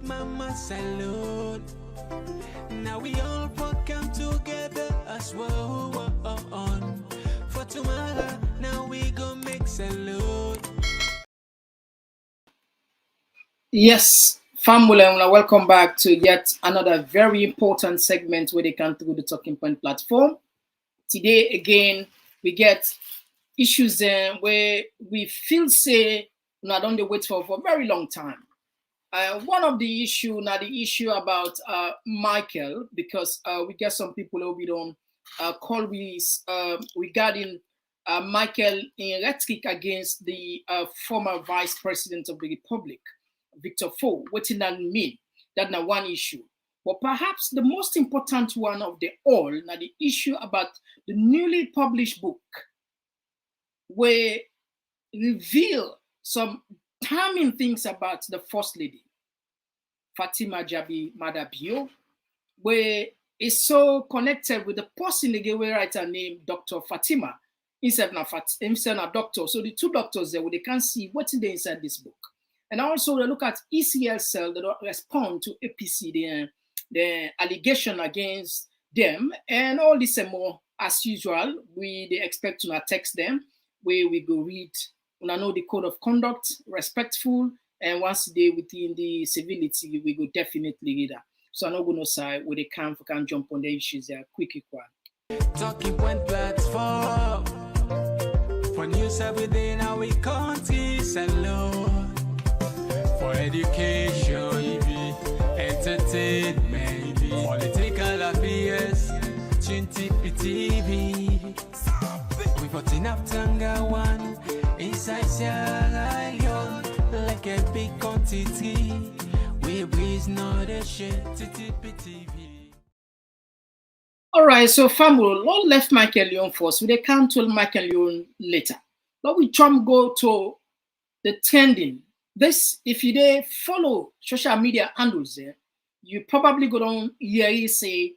mama salute. Now we all come together as well on. For tomorrow, now we go make salute. Yes, family, welcome back to yet another very important segment where they come through the Talking Point platform. Today, again, we get issues where we feel say not on the wait for a very long time. One of the issue, now the issue about Michael, because we get some people who we don't call regarding Michael in rhetoric against the former vice president of the republic, Victor Fo. What did that mean? That's not one issue. But perhaps the most important one of the all, now the issue about the newly published book, where reveal some damning things about the First Lady, Fatima Jabi Madabio, where is so connected with the person the gateway writer named Dr. Fatima, instead of doctor. So the two doctors there, where they can see what's in the inside this book. And also they look at ECL cell that respond to APC, the allegation against them, and all this and more as usual. They expect to not text them, where we go read. And I know the code of conduct, respectful, and once they within the civility, we go definitely read that. So I'm not going to say where they can jump on the issues there quick one. Talking Point platform for news every day now we country salute. For education, entertainment, political affairs, Chinti TV. We got enough Tanga one inside Sierra Leone, like a big quantity. We breeze not a shit, TV. All right, so family, Lord left Michael Leon first. We can't tell Michael Leon later. But we go to the trending. This, if you dey follow social media handles there, you probably go down here you say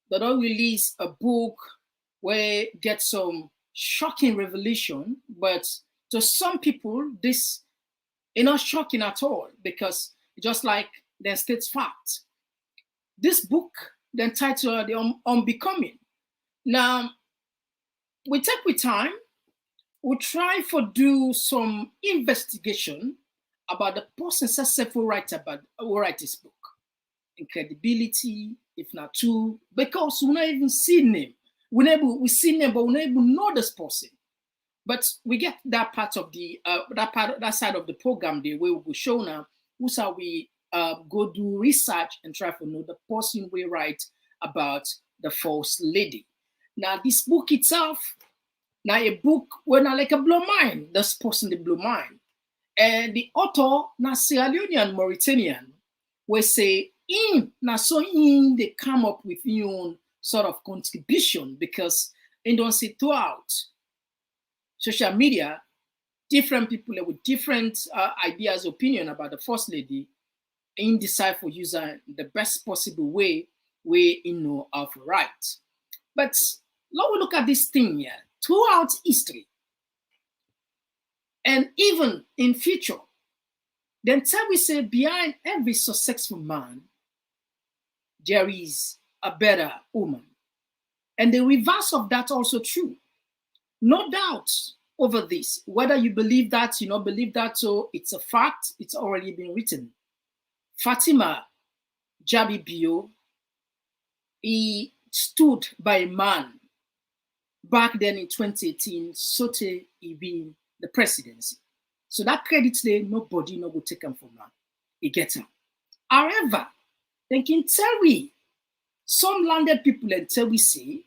they don't release a book where get some shocking revelation, but to some people this is not shocking at all because just like then states fact. This book then titled The Unbecoming. Now we take with time, we try for do some investigation about the person successful writer who write this book. Incredibility, if not true, because we not even see name. We see name, but we not even know this person. But we get that part of the that side of the program there where we will show now who's how we go do research and try to know the person we write about the First Lady. Now this book itself, now a book when I like a blow mind, this person they blow mind. And the author, na Sierra Leonean Mauritanian, will say, they come up with your own sort of contribution because they don't see throughout social media, different people with different ideas, opinion about the First Lady, and decide for using the best possible way you know how to write. But let we look at this thing here. Throughout history, and even in future, then tell we say behind every successful man, there is a better woman. And the reverse of that also true. No doubt over this, whether you believe that, you not believe that, so it's a fact, it's already been written. Fatima Jabi Bio, he stood by a man back then in 2018, Sote he been the presidency. So that credit there, nobody no go take him from now. He gets him. However, they can tell we, some landed people and tell we say,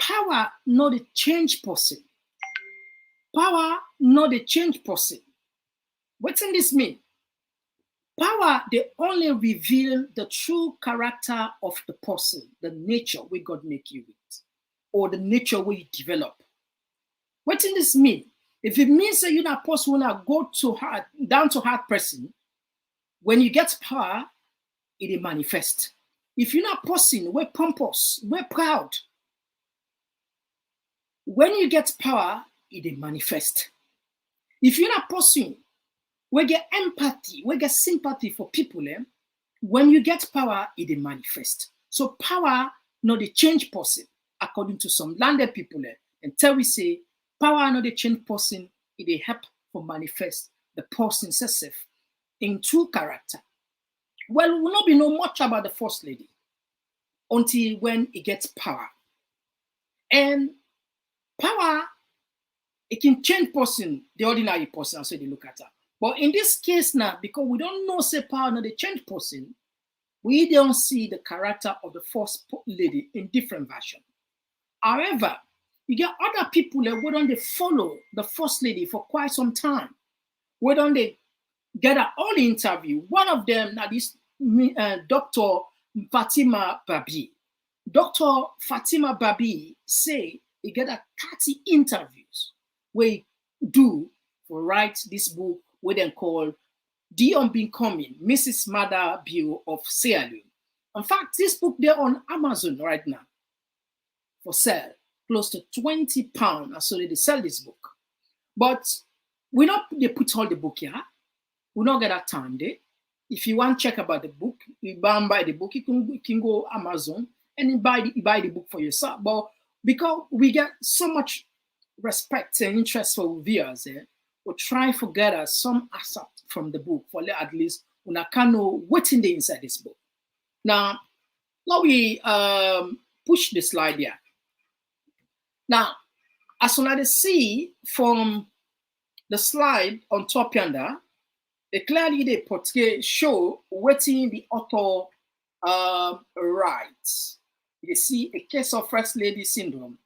power not a change person. Power not a change person. What does this mean? Power, they only reveal the true character of the person, the nature where God make you with, or the nature where you develop. What does this mean? If it means that you're not person when I go to heart, down to heart person, when you get power, it manifest. If you're not person, we're pompous, we're proud. When you get power, it manifest. If you're not person, we get empathy, we get sympathy for people, when you get power, it dey manifest. So power no dey change person, according to some landed people. And tell we say power no dey change person, it dey help for manifest the person itself in true character. Well, we will not be know much about the first lady until when it gets power. And power, it can change person, the ordinary person, so they look at her. But in this case now, because we don't know say power not the change person, we don't see the character of the first lady in different version. However, you get other people that don't they follow the first lady for quite some time. Why don't they get an all interview? One of them now this Dr. Fatima Babi. Dr. Fatima Babi say he get a 30 interviews where he do for write this book where they call The Unbecoming, Mrs. Mother Bio of Sierra Leone. In fact, this book they're on Amazon right now for sale, close to £20. So they sell this book. But we not they put all the book here. We not get that time there. If you want to check about the book, you buy the book, you can go Amazon and you buy the book for yourself. But because we get so much respect and interest for viewers, we'll try to gather some aspect from the book for at least we can know what's in the inside this book. Now, let me push the slide here. Now, as soon as I see from the slide on top yonder, they clearly they portray show what's in the author writes. You see a case of First Lady syndrome.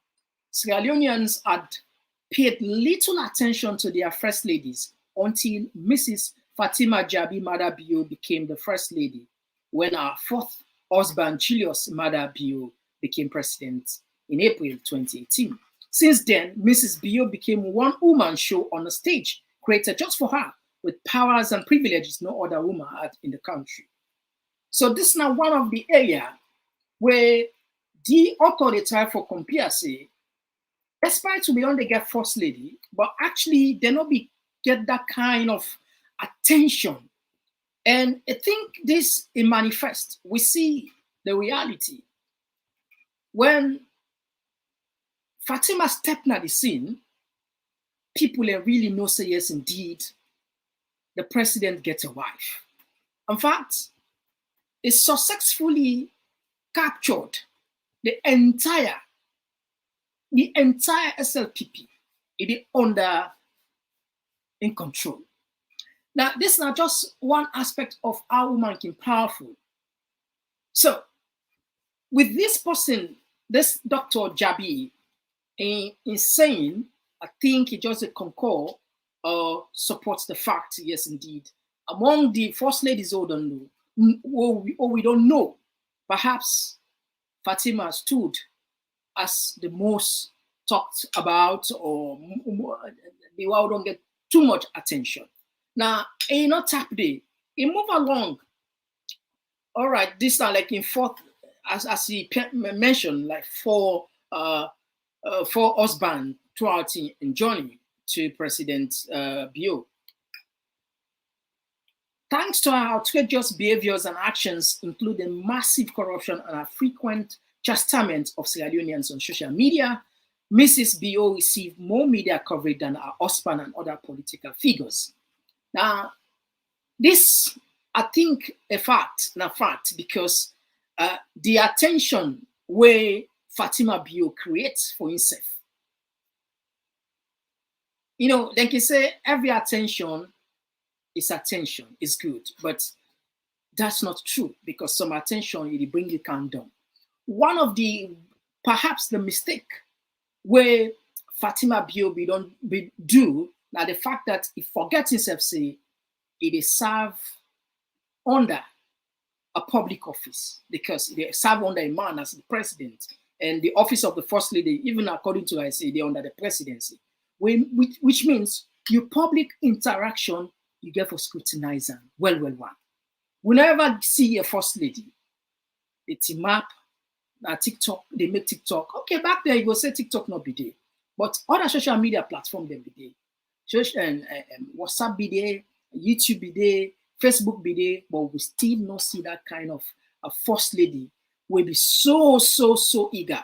Sierra Leoneans had paid little attention to their first ladies until Mrs. Fatima Jabi Mada Bio became the first lady, when our fourth husband, Julius Mada Bio, became president in April 2018. Since then, Mrs. Bio became one woman show on a stage created just for her, with powers and privileges no other woman had in the country. So this is now one of the areas where the author they try for compare say, despite to be on the get first lady, but actually they not be get that kind of attention. And I think this it manifests. We see the reality. When Fatima stepped on the scene, people really know say yes indeed, the president gets a wife. In fact, it successfully captured the entire SLPP. It is under in control. Now, this is not just one aspect of how woman can powerful. So, with this person, this Dr. Jabi, in saying, I think he just concur or supports the fact, yes, indeed. Among the first ladies who don't know, we don't know, perhaps Fatima stood as the most talked about, or the world don't get too much attention. Now, he not tap day, he move along. All right, this are like in fourth, as he mentioned, like four husband throughout in journey to President Bio. Thanks to our outrageous behaviors and actions, including massive corruption and a frequent chastisement of Sierra Leoneans on social media, Mrs. Bio received more media coverage than her husband and other political figures. Now, this, I think, a fact, because the attention where Fatima Bio creates for himself. You know, like you say, every attention is good, but that's not true, because some attention it bring you calm down. One of the perhaps the mistake where Fatima Bio do now the fact that he forgets himself say it is serve under a public office, because they serve under a man as the president, and the office of the first lady, even according to I say, they're under the presidency, which means your public interaction you get for scrutinizing. Well. We never see a first lady. They team up, TikTok, they make TikTok. Okay, back there you go say TikTok not be there. But other social media platform they be there. WhatsApp be there, YouTube be there, Facebook be there, but we still not see that kind of a first lady will be so eager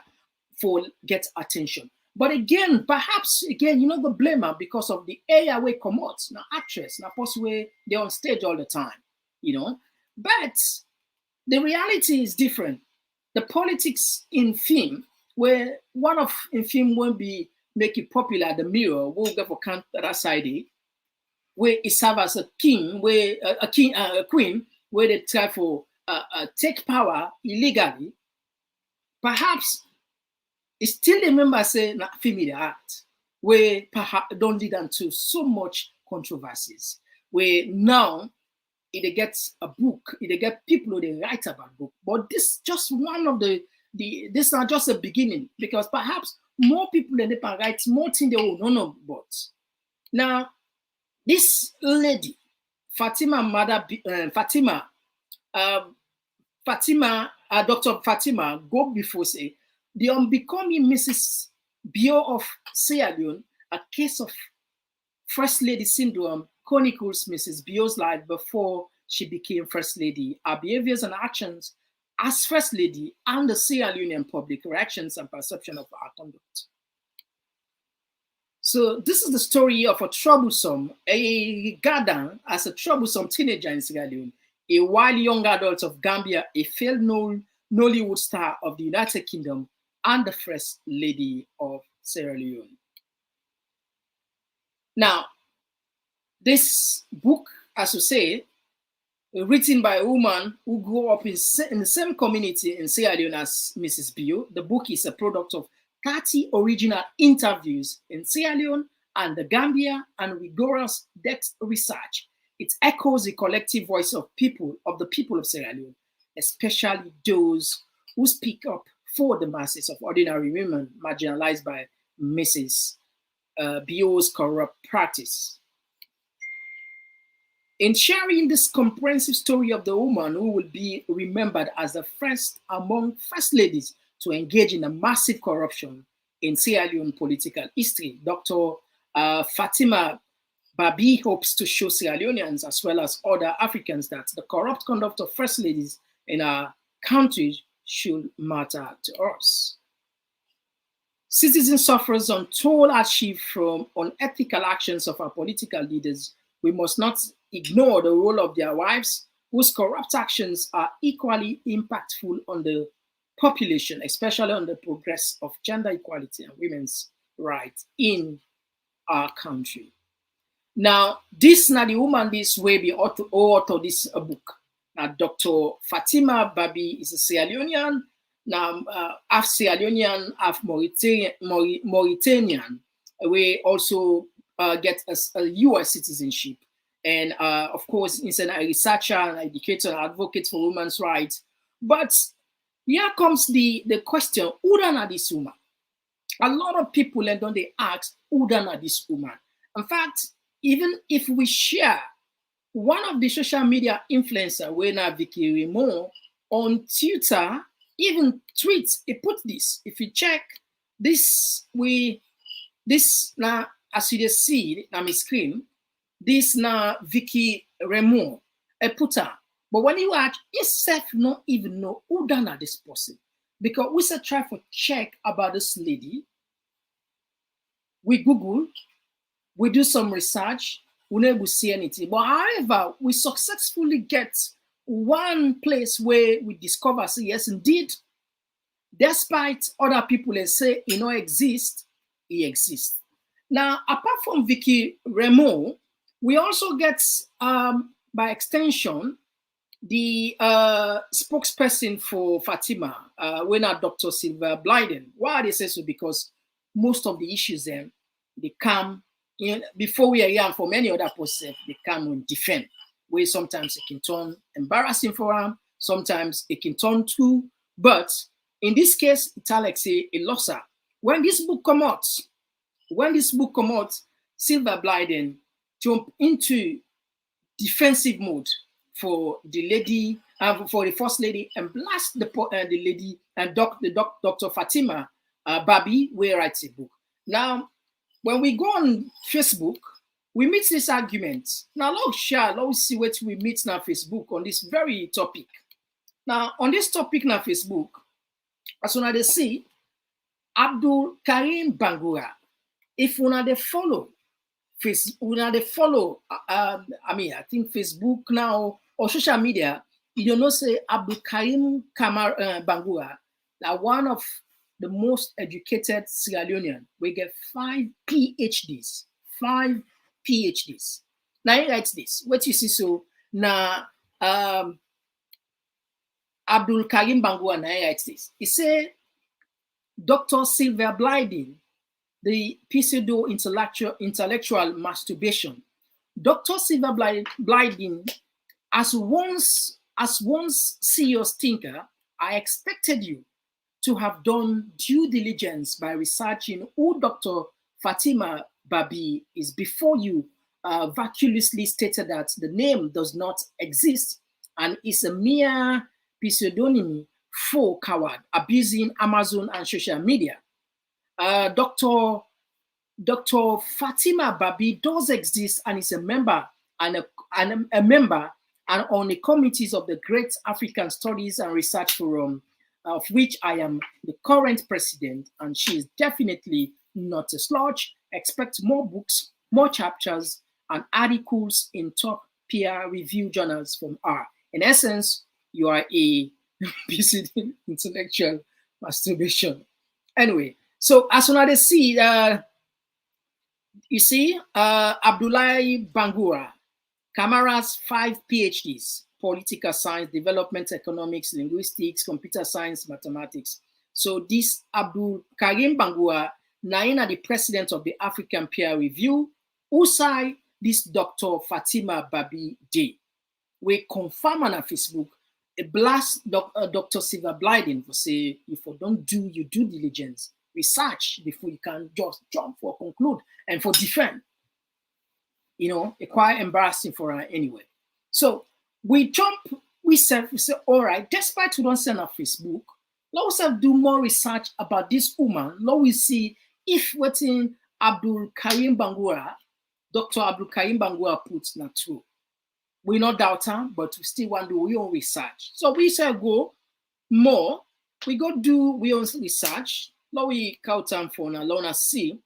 for get attention. But again, perhaps again, you know, the blame her because of the area where come out. Now actress, now possibly they're on stage all the time, you know. But the reality is different. The politics in film, where one of in film won't be make it popular, the mirror will go for count that side, where it serve as a king, where a king, a queen, where they try for take power illegally. Perhaps it still remember say na familiar act, where perhaps don't lead into so much controversies. Where now it gets a book, it get people who they write about book. But this just one of the this not just a beginning, because perhaps more people than they can write more things they will know about. Now, this lady, Fatima Mother Fatima, Dr. Fatima, go before say the Unbecoming Mrs. Bio of Sierra Leone, a case of First Lady syndrome chronicles Mrs. Bio's life before she became First Lady, her behaviors and actions as First Lady, and the Sierra Leonean public reactions and perception of her conduct. So this is the story of a Gadan as a troublesome teenager in Sierra Leone, a wild young adult of Gambia, a failed Nollywood star of the United Kingdom, and the First Lady of Sierra Leone. Now, this book, as you say, written by a woman who grew up in the same community in Sierra Leone as Mrs. Bio. The book is a product of 30 original interviews in Sierra Leone and the Gambia, and rigorous depth research. It echoes the collective voice of the people of Sierra Leone, especially those who speak up for the masses of ordinary women marginalized by Mrs. Bio's corrupt practice. In sharing this comprehensive story of the woman who will be remembered as the first among first ladies to engage in a massive corruption in Sierra Leone political history, Dr. Fatima Babi hopes to show Sierra Leoneans as well as other Africans that the corrupt conduct of first ladies in our country should matter to us. Citizens suffer untold hardship from unethical actions of our political leaders. We must not ignore the role of their wives, whose corrupt actions are equally impactful on the population, especially on the progress of gender equality and women's rights in our country. Now, this now the woman this way be author this book. Now, Dr. Fatima Babi is a Sierra Leonean, now half Sierra Leonean, half Mauritanian. We also get a US citizenship. And of course, he's a researcher, an educator, an advocate for women's rights. But here comes the question, who done this woman? A lot of people and don't they ask, who done this woman? In fact, even if we share one of the social media influencer, Wena Vicky Raymond, on Twitter, even tweets, he put this. If you check this, now as you see on my screen, this now Vicky Raymond, I put her. But when you watch, itself not even know who done this person. Because we said try to check about this lady. We Google, we do some research, we never see anything. But however, we successfully get one place where we discover, say, yes, indeed, despite other people they say he don't exist, he exists. Now, apart from Vicky Raymond, we also get, by extension, the spokesperson for Fatima, when Dr. Silver Blyden. Why they say so? Because most of the issues then they come in before we are here for many other posts, they come and defend. Where sometimes it can turn embarrassing for them, sometimes it can turn too. But in this case, it's like say a losser. When this book come out, Silver Blyden jump into defensive mode for the lady, for the first lady, and blast the lady and Dr. Fatima Babi, where writes a book. Now, when we go on Facebook, We meet this argument. Now, let's share, let's see what we meet now Facebook on this very topic. Now, on this topic now Facebook, as soon as they see, Abdul Karim Bangura, if una they follow, una they follow, I think Facebook now or social media, you don't know say Abdul Karim Bangura, like one of the most educated Sierra Leonean. We get 5 PhDs, 5 PhDs. Now he writes this. What you see so now Abdul Karim Bangura now he writes this. He say Dr. Sylvia Blyden, the pseudo intellectual masturbation. Dr. Sylvia Blyden, as once serious thinker, I expected you to have done due diligence by researching who Dr. Fatima Babi is before you vacuously stated that the name does not exist and is a mere pseudonym for coward abusing Amazon and social media. Dr. Fatima Babi does exist and is a member and on the committees of the Great African Studies and Research Forum, of which I am the current president, and she is definitely not a slouch. Expect more books, more chapters, and articles in top peer review journals from her. In essence, you are a intellectual masturbation. Anyway, so as soon as they see, you see, Abdullahi Bangura, Kamara's 5 PhDs, political science, development economics, linguistics, computer science, mathematics. So this Abdul Karim Bangura, Naina, the president of the African Peer Review, Usai, this Dr. Fatima Babi Day. We confirm on our Facebook, a blast Dr. Silva Blyden for say, if you don't do your due diligence, research before you can just jump for conclude and for defend. You know, it's quite embarrassing for her anyway. So we jump, we say, all right, despite we don't send on Facebook, let's do more research about this woman. Let we see if what in Abdul Karim Bangura, Dr. Abdul Karim Bangura puts not true. We not doubt her, but we still want to do our own research. So we say go more, we go do we own research. Let we count time for now, let us see.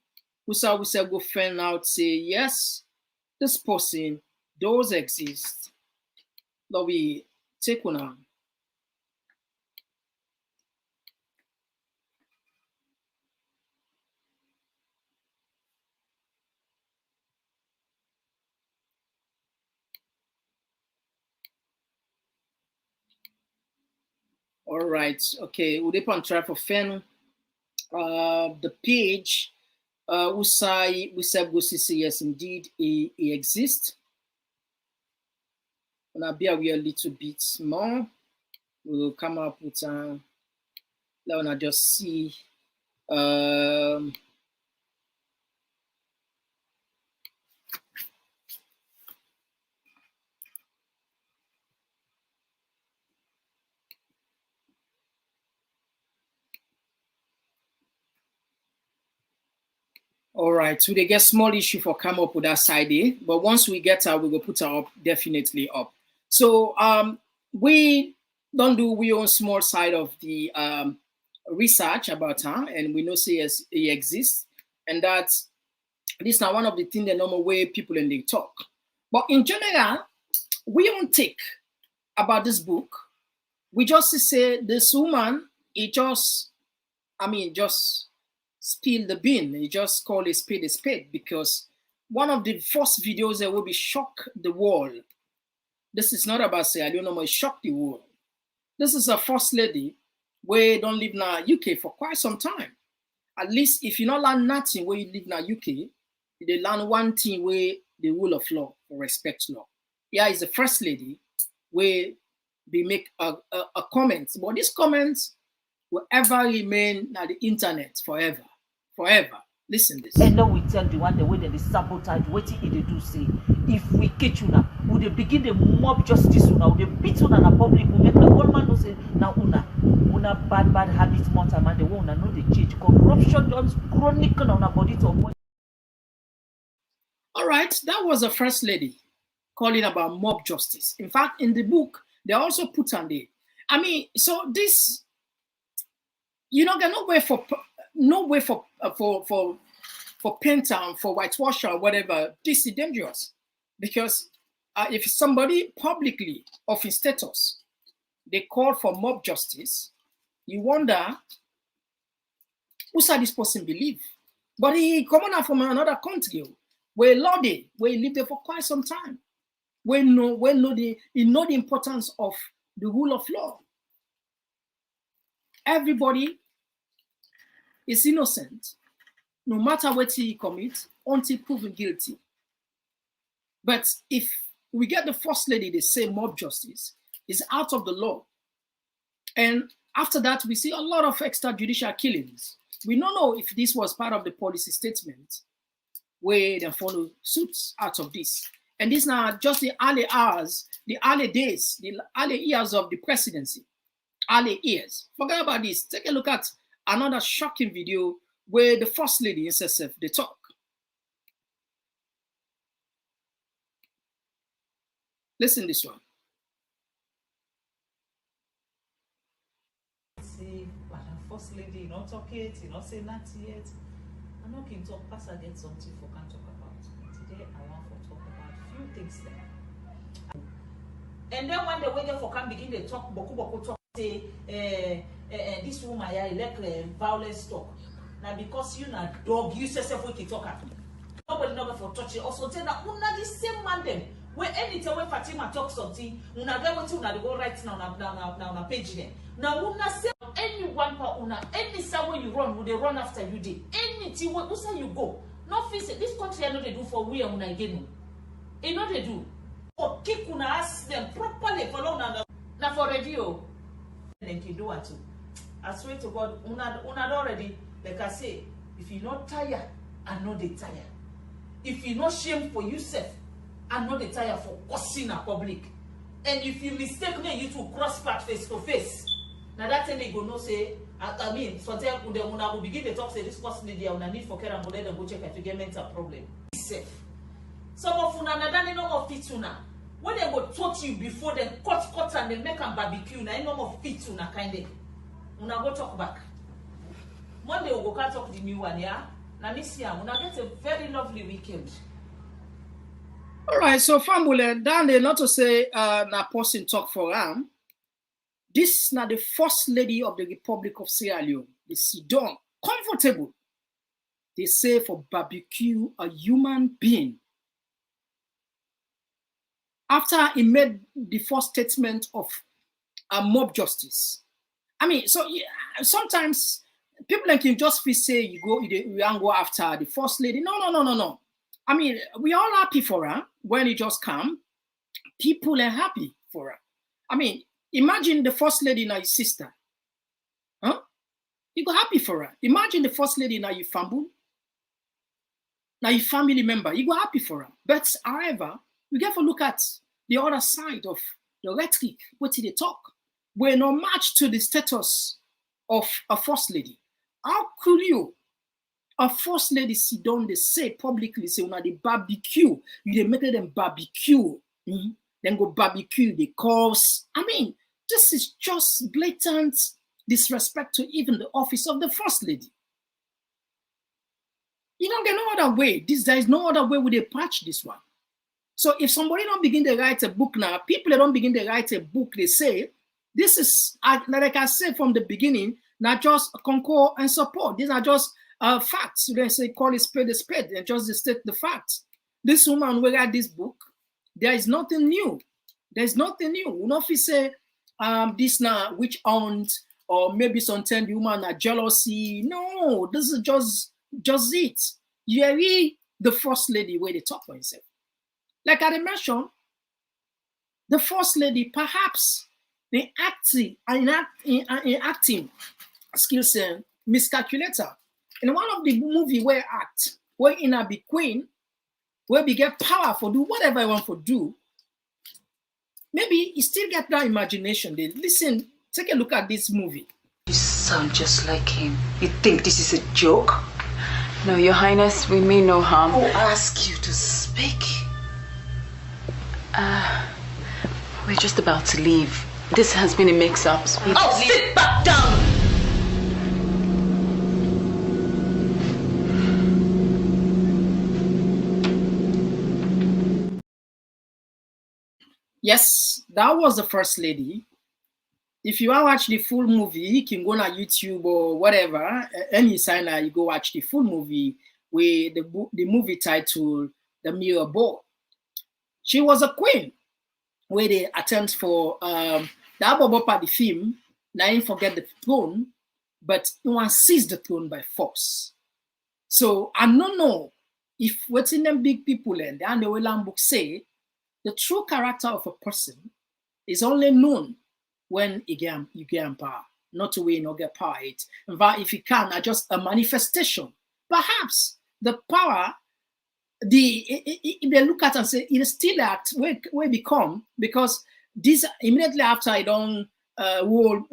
We say go find out, say yes, this person does exist. Let we take one on. All right, okay, we dip on try for fan the page. We say go see yes, indeed, he exists. Gonna be a little bit more. We will come up with let me just see. All right, so they get small issue for come up with that side A, but once we get her, we will put her up, definitely up. So we don't do we own small side of the research about her, and we know say yes, he exists, and that this is now one of the things the normal way people in they talk. But in general, we don't take about this book. We just say this woman, it just, just spill the bean. You just call a spade because one of the first videos that will be shock the world. This is not about say I don't know, shock the world. This is a first lady where don't live in UK for quite some time. At least if you not learn nothing where you live in UK, they learn one thing where the rule of law or respect law. Yeah, is the first lady where they make a comment, but these comments will ever remain on the internet forever. Listen this. And now we tell the one the way that they sabotage what they do say. If we catch you now, would they begin the mob justice now? Would they beat you na public? We make the whole man know say now una bad habits more time and they won't know the change. Corruption just chronic on our body to point. All right, that was the first lady calling about mob justice. In fact, in the book, they also put on there. I mean, so this, you know, there's no way for painter, for whitewasher or whatever. This is dangerous because if somebody publicly of his status, they call for mob justice, you wonder who said this person believe. But he coming out from another country where law day, where he lived there for quite some time. He know the importance of the rule of law. Everybody is innocent, no matter what he commits, until proven guilty. But if we get the first lady, they say mob justice is out of the law. And after that, we see a lot of extrajudicial killings. We don't know if this was part of the policy statement where they follow suits out of this. And these are just the early hours, the early days, the early years of the presidency. Early years. Forget about this. Take a look at another shocking video where the first lady in SSF, they talk. Listen this one. See, but the first lady, you not talk it, you not say that yet. I'm not going to talk, pass I get something for can talk about. Today I want to talk about a few things there. And then when the way for can begin to talk, boku talk, say, this woman I elect violence talk. Now because you na dog, you yourself we talk at. Nobody never for touch it. Also tell that una the same man them. When anytime when Fatima talk something, una get what una go right now na page there. Now una say anyone for una any somewhere you run, will they run after you day. Anything where say you go. No face this country I know they do for we and una again. You know they do. Or kick una ask them properly for long now for radio. Then can do what too. I swear to God, una already, like I say, if you not tired, I know they tired. If you not shame for yourself, I know they tired for cursing a public. And if you mistake me, you to cross path face to face. Now that thing they go no say, I mean, sometimes when they will begin to talk, say this person they are need for care and let them go check if you get mental problem. Safe. Some of una don't know of fituna. When they go touch you before they cut and they make a barbecue, now you know of fituna kind of. Una go talk back. Monday we go talk the new one, yeah? Now this year, una get a very lovely weekend. All right, so family, down there not to say na person talk for this is not the first lady of the Republic of Sierra Leone. They sit down, comfortable. They say for barbecue a human being. After he made the first statement of mob justice. I mean, so yeah, sometimes people can just feel say you go after the first lady. No. I mean, we all happy for her when it just come. People are happy for her. I mean, imagine the first lady now your sister. Huh? You go happy for her. Imagine the first lady now your family. Now your family member. You go happy for her. But however, we get to look at the other side of the rhetoric. What did they talk? We're not matched to the status of a first lady. How could you, a first lady, sit down, they say publicly, say, when they barbecue, you make them barbecue, then go barbecue, they cause. I mean, this is just blatant disrespect to even the office of the first lady. You don't get no other way. There is no other way would they patch this one. So if somebody don't begin to write a book now, people don't begin to write a book, they say, this is, like I said from the beginning, not just concord and support. These are just facts. They say call it spade, and just state the facts. This woman will write this book. There is nothing new. There's nothing new. We don't say this now witch hunt or maybe sometimes the woman are jealousy. No, this is just it. You hear the first lady where they talk for himself. Like I mentioned, the first lady perhaps the acting skills miscalculator. In one of the movie where act, where in a be queen, where we get power for do whatever I want to do, maybe you still get that imagination. They listen, take a look at this movie. You sound just like him. You think this is a joke? No, Your Highness, we mean no harm. Who asked you to speak? speak. We're just about to leave. This has been a mix-up. Oh, sit back down! Yes, that was the first lady. If you want to watch the full movie, you can go on YouTube or whatever, any signer, you go watch the full movie with the movie title, The Mirror Ball. She was a queen, where they attempt for the Abobo part of the film, now you forget the throne, but no one seized the throne by force. So I don't know if what's in them big people and the Wayland book say the true character of a person is only known when you get power, not to win or get power. In fact, if you can, just a manifestation. Perhaps the power, if they look at and say it is still act where become, because this immediately after I don't will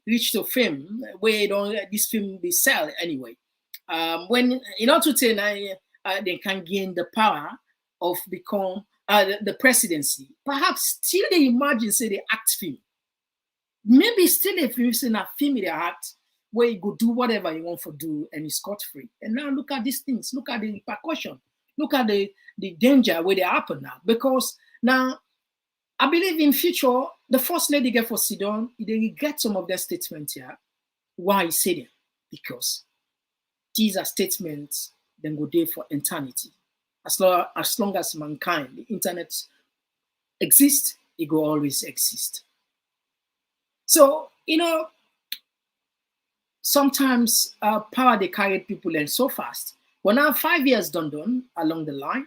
reach to fame, where don't this film be sell anyway. When in order to say they can gain the power of become the presidency, perhaps still they imagine say they act film. Maybe still if you've seen a film they act where you go do whatever you want to do and it's scot-free. And now look at these things, look at the repercussion, look at the danger where they happen now. Because now I believe in future, the first lady get for sit down, they get some of their statements here. Why I say them? Because these are statements then go there for eternity. As long as mankind, the internet exists, it will always exist. So, sometimes power they carry people and so fast. Well, now 5 years done along the line.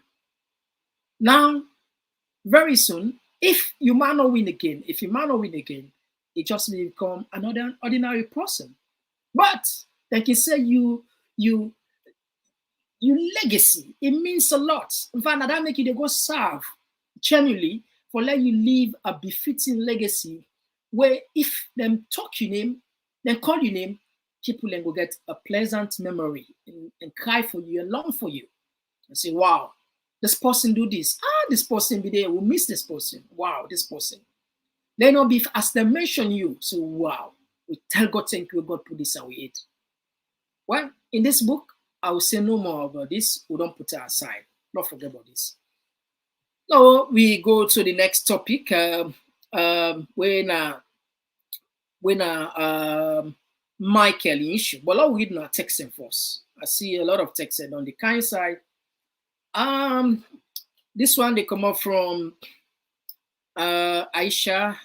Now, very soon, if you might not win again, it just may become another ordinary person. But they can say you legacy, it means a lot. In fact, that make you they go serve genuinely for let you leave a befitting legacy where if them talk your name, then call your name, people then go get a pleasant memory and cry for you and long for you. And say, wow, this person do this. This person be there. We'll miss this person. Wow, this person. Then not be as they mention you. So wow, we tell God thank you, God put this away. Well, in this book, I will say no more about this. We don't put it aside. Don't forget about this. Now we go to the next topic. When Michael issue. But I'll read now text first. I see a lot of text on the kind side. This one they come up from Aisha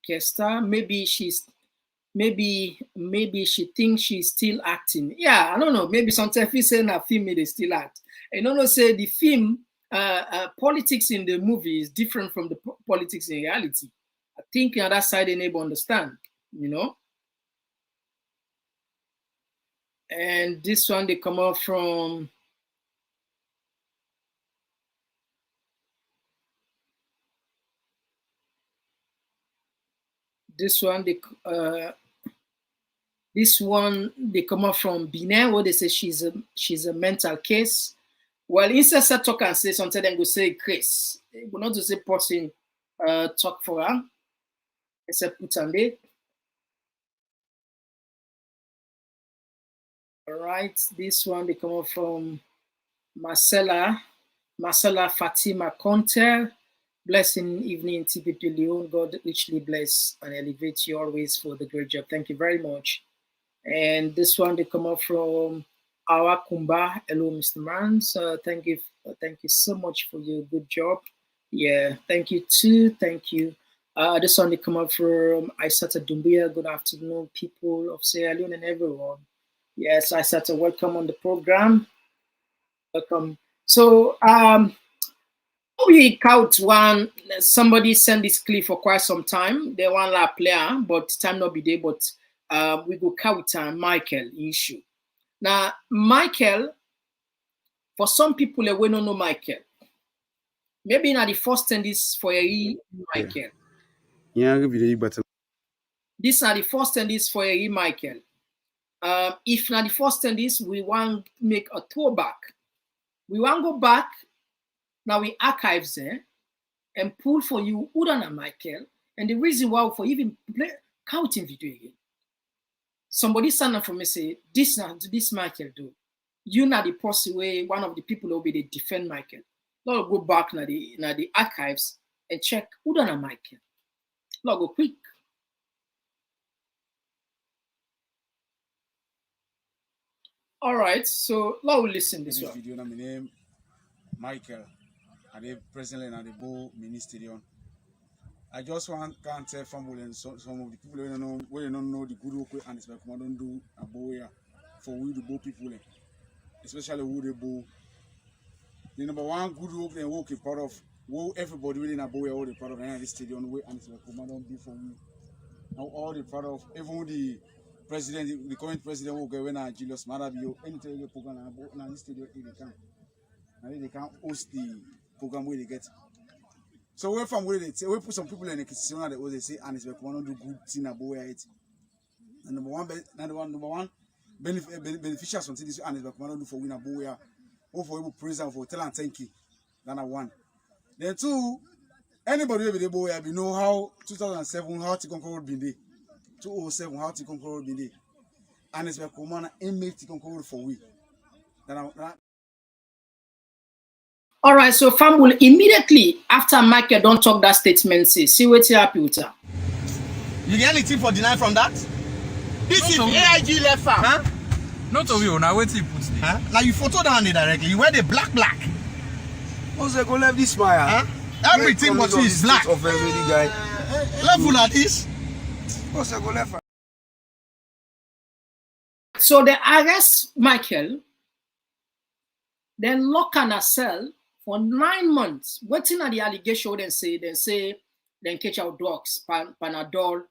Kesta. Maybe she thinks she's still acting. Yeah, I don't know. Maybe sometimes if you say in a film, they still act. I don't know, say the film, politics in the movie is different from the politics in reality. I think on that side, they never understand, And this one, they come out from this one, they come up from Benin, where they say she's a mental case. Well, instead of talk and say something, then go say Chris. We're not to say person talk for her. It's a put on it. All right, this one they come up from Marcella Fatima Conter. Blessing evening, TPP Leon. God richly bless and elevate you always for the great job. Thank you very much. And this one they come up from Awa Kumba. Hello, Mr. Mans. Thank you so much for your good job. Yeah, thank you too. Thank you. This one they come up from Aisata Dumbia. Good afternoon, people of Sierra Leone and everyone. Yes, Aisata, welcome on the program. Welcome. So we count one. Somebody sent this clip for quite some time. They want to play, but time not be there. But we go count Michael issue. Now, Michael, for some people, they will not know Michael. Maybe not the first thing this for a Michael. Yeah, this are the first thing this for a Michael. If not the first thing this, we want to make a throwback. We want to go back Now we archives there and pull for you Udan and Michael, and the reason why for even play counting video again. Somebody stand up for me say, this Michael do. You not the person way one of the people who be the defend Michael. Lord go back na the archives and check Udan and Michael. Lord go quick. All right, so Lord will listen this one. Video na my name Michael. I the president at the Bo Mini Stadium. I just want to tell family and some of the people who don't know the good work and expect don't do a bow here for we the bow people, especially who the bow. The number one good work they work is part of who everybody within a bow all the part of the stadium way and expect don't do for we. Now all the part of even the president, the current president will go when Julius Marabio anything the program and this stadium they can host the program where they get. So where from where they say we put some people in the kitchen that they say and it's like one do good thing about it. And number one beneficial something this and it's like one do for win a boy or for able praise and for tell and thank you. Then one. Then two, anybody with the boy we know how 2007 how to conquer been day. 2007 how to conquer been day. And it's like one inmate to conquer for we. Then All right, so family immediately after Michael don't talk that statement, see what happy with her. You get anything for deny from that? This is AIG left farm. Huh? Not of you, now wait till you put it. Huh? Now you photo down there directly. You wear the black. What's go left this fire? Huh? Everything but you is black. Of every guy. Level like this. What's go left? So they arrest Michael, then lock in a cell for 9 months. Waiting at the allegation, then catch out drugs, Panadol,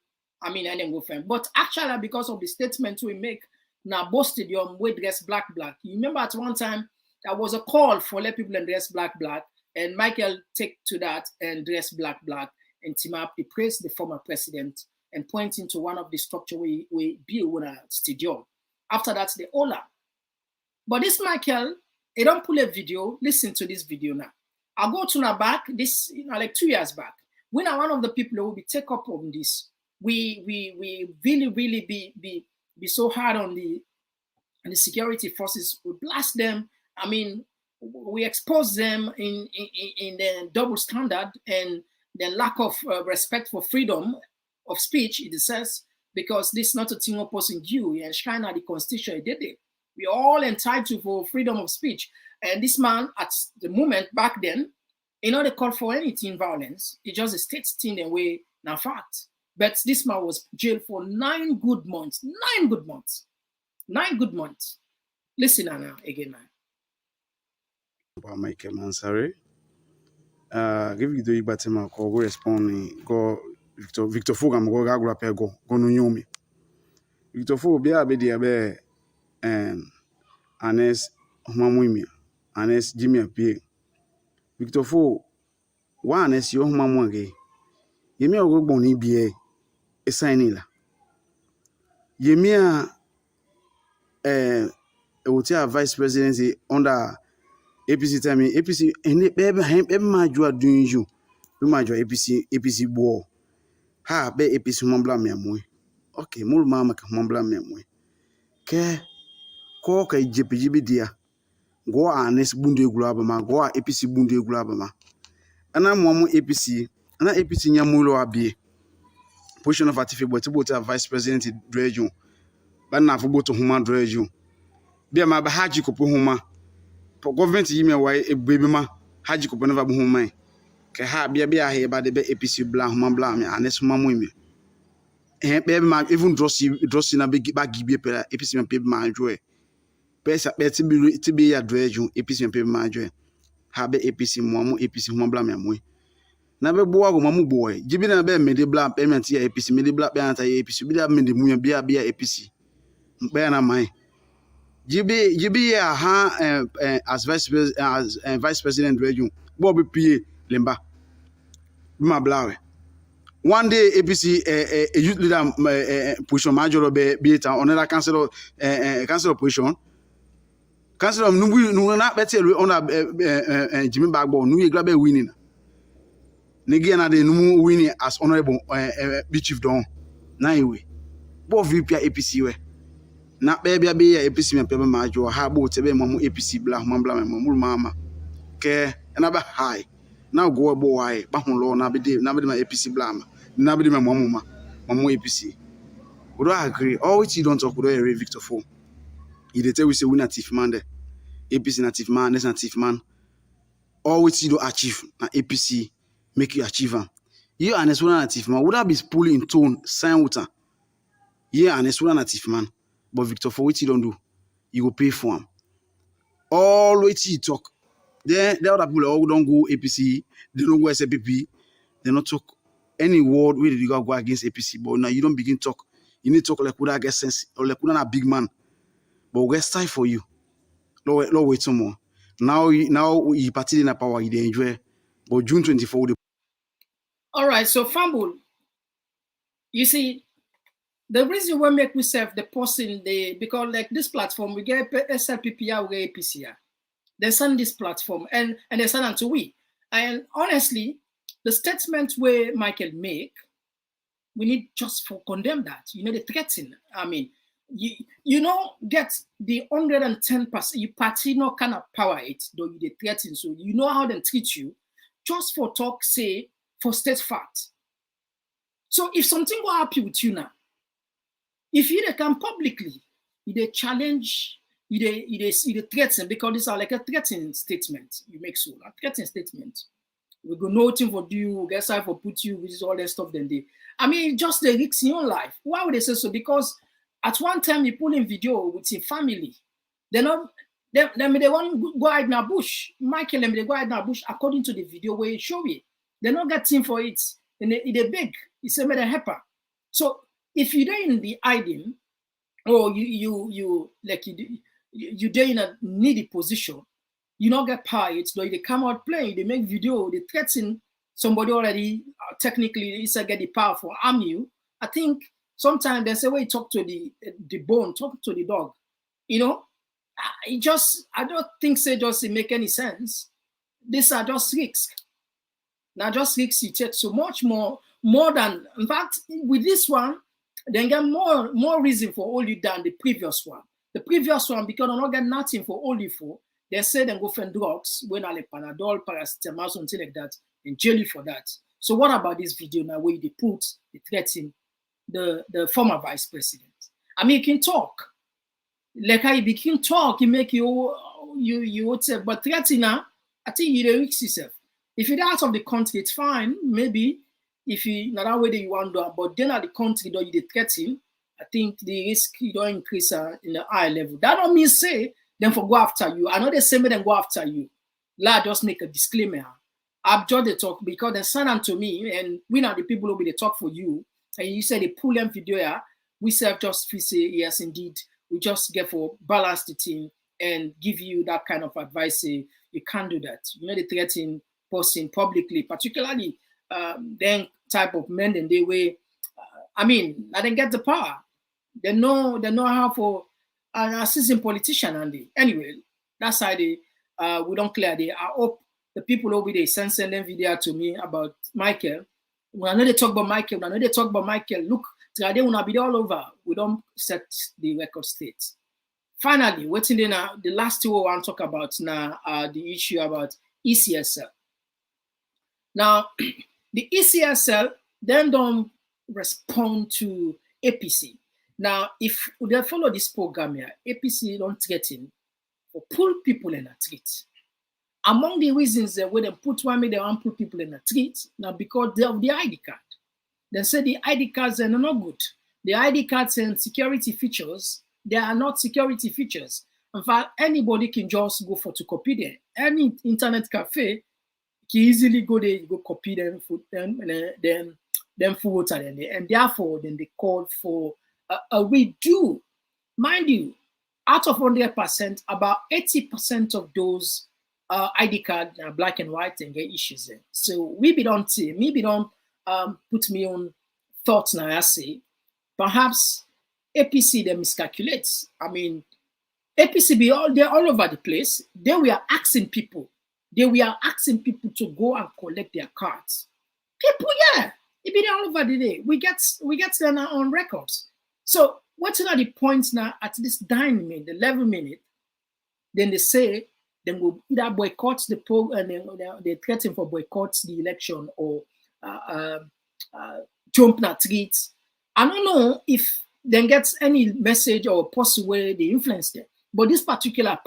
and then go find. But actually, because of the statement we make, now both stadium we dress black. You remember at one time there was a call for let people dress black, and Michael take to that and dress black, and team up the praise the former president and pointing to one of the structure we build in a stadium. After that, the Ola. But this Michael, he don't pull a video. Listen to this video now. I'll go to now back, this like 2 years back. When one of the people who will be take up on this, we really be so hard on the security forces. We blast them. We expose them in the double standard and the lack of respect for freedom of speech, it says, because this is not a thing opposing you and enshrine at the Constitution, he did it. We are all entitled for freedom of speech. And this man, at the moment back then, they call for anything violence. It just a state thing the way now fact. But this man was jailed for 9 good months. 9 good months. 9 good months. Listen now again, man. Michael Mansari. Give you the Fatima go respond go Victor Fogam go gagura pego go no nyomi. Victor Fogam bia be dia be Anes Humamwimi, Anes Jimmy Apie. Victor Fo, one as your Humamwage. Yemi go boni bie, a signilla. Yemia, a vice presidency under APC time, APC, and it my joy doing you. You might join APC war. Ha, be APC Mambla Memwe. Okay, more mamma Mambla Memwe. Ke. Ko ka JPGB dia go anes bunde gulabama go APC bunde gulabama ana mo APC ana APC nyamulo abie position of atife botibota vice president region bana foboto huma region bia ma ba haji ko po huma government yime wai ebebema haji ko never bo huma ke ha bia he ba de be APC bla huma bla me anes huma mo ime be ma even drossi na be gibie pela APC me pe ma joy pesa beti bi ya dreju APC mpe majo ha be APC mo APC ho bla me mo na be bo ago mamu boy jibi na be mede bla payment ya APC mede bla payment ya APC bi da mede mu bia APC mpe na mai jibi ya ha as vice president dreju bo be pie lemba ma blawe one day APC a youth leader position major be it another council position Council of no na better on a Jimmy Bagbo, no, you grab a winning. Nigga, de no winning as honorable Beach Chief Don. Now, we both VP APC way. Na baby a APC me pebe majo ha bo tebe mamu APC bla mambla me mamu mama ke na ba high na go bo high ba hu lo na be ma APC bla ma na be ma mamu APC we don't agree all which you don't talk we don't Victor for you dey tell we say we native man there APC native man this native man all which you don't achieve na APC make you achieve am you and this one native man would that be pulling tone sign water yeah and this one native man. But Victor, for what you don't do, you will pay for him. All what you talk. Then the other people all don't go APC, they don't go SPP, they don't talk any word where you go against APC. But now you don't begin talk. You need to talk like would I get sense or like would a big man. But we're time for you. Lord wait some more. Now you party in a power, you enjoy. But June 24. All right, so Fambul, you see. The reason we make we serve the person because like this platform we get SLPPR, we get APCR. They send this platform and they send it to we. And honestly, the statement where Michael make, we need just for condemn that. You know, the threaten. I mean, you know, get the 110%. You party no kind of power it, though you the threaten. So you know how they treat you, just for talk say for state fact. So if something will happen with you now. If you come publicly, you challenge, you threaten because these are like a threatening statement. You make so a threatening statement. We go nothing for you, we get side for put you, which is all that stuff. Then they, I mean, just the risks in your life. Why would they say so? Because at one time you pull in video with your family, they want to go hide in a bush. Michael they go hide in a bush according to the video where you show me. They not get him for it, and they beg. He said, "May they help her." So. If you're in the hiding, or you there in a needy position, you not get paid. So they come out playing, they make video, they threaten somebody already. Technically, it's a get the power for harm you. I think sometimes they say, "Well, talk to the bone, talk to the dog." You know, I don't think say just make any sense. These are just risks. Now just risks you take so much more than. In fact, with this one. Then get more reason for hold you than the previous one. The previous one, because I don't get nothing for hold you for, they say then go find drugs, when I like Panadol, paracetamol, something like that, and jail you for that. So what about this video now where they threaten the former vice president? I mean, you can talk. Like how you can talk, you make you would say, but threatening, I think you risk yourself. If you're out of the country, it's fine, maybe. If you not that way that you want to do, but then at the country that you threaten, I think the risk you don't increase in the high level. That don't mean say them for go after you. I know they say me them go after you. Let just make a disclaimer. I've just the talk because they send them to me, and we are the people who will be the talk for you. And you say they pull them video here. We self just say yes, indeed. We just get for balance the team and give you that kind of advice. Say you can't do that. You know the threatening person publicly, particularly. Then type of men and they way, I mean, I didn't get the power. They know how for an assistant politician and they anyway. That's how they we don't clear. They I hope the people over there send them video to me about Michael. When I know they talk about Michael, look, today when I be all over, we don't set the record straight. Finally, waiting there now, the last two I want to talk about now the issue about ECSL. Now. The ECSL then don't respond to APC. Now, if they follow this program here, APC don't threaten or pull people in a treat. Among the reasons that when they put one, they want pull people in a treat, now because they have the ID card. They say the ID cards are not good. The ID cards and security features, they are not security features. In fact, anybody can just go for to copy them. Any internet cafe, you easily go there, you go copy them, put them, and then photo them, and therefore then they call for a redo. Mind you, out of 100%, about 80% of those ID cards are black and white and get issues there. So we don't see, maybe don't put me on thoughts now. I say perhaps APC they miscalculates. I mean, APCB, they're all over the place. They were asking people. They were asking people to go and collect their cards. People, yeah, it be all over the day. We get them on records. So what's are the points now at this 9 minute, the 11 minute? Then they say they will either boycott the program, and they threaten for boycott the election or jump na tweets. I don't know if they get any message or post where they influence them, but this particular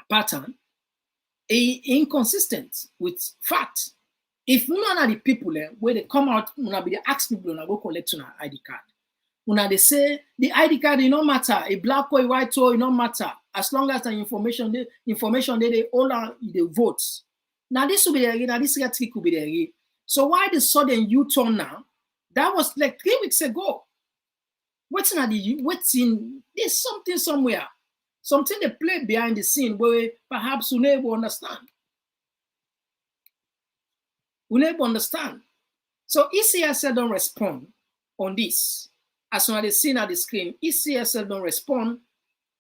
pattern is inconsistent with fact. If none of the people where they come out, they ask people to go collect an ID card. When they say the ID card, it no matter, a black or a white or it no matter, as long as the information they all are the votes. Now this will be there, now this trick will be there. So why the sudden U-turn now? That was like 3 weeks ago. What's in there's something somewhere, something they play behind the scene where perhaps we never understand. We never understand. So ECSL don't respond on this. As soon as they see at the screen, ECSL don't respond.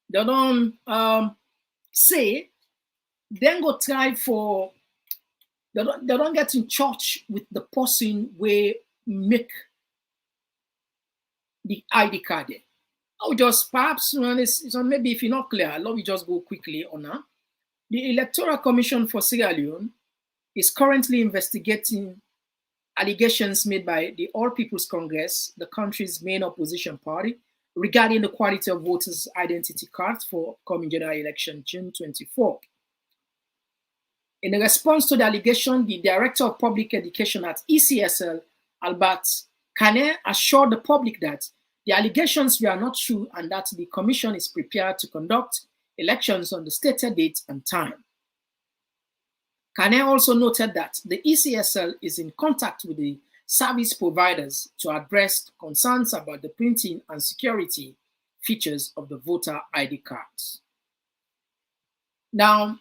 They don't say. Then go try for. They don't get in touch with the person where make the ID card. I will just perhaps maybe if you're not clear, let me just go quickly on that. The Electoral Commission for Sierra Leone is currently investigating allegations made by the All People's Congress, the country's main opposition party, regarding the quality of voters' identity cards for upcoming general election June 24. In response to the allegation, the Director of Public Education at ECSL, Albert Kane, assured the public that the allegations were not true and that the Commission is prepared to conduct elections on the stated date and time. Kane also noted that the ECSL is in contact with the service providers to address concerns about the printing and security features of the voter ID cards. Now,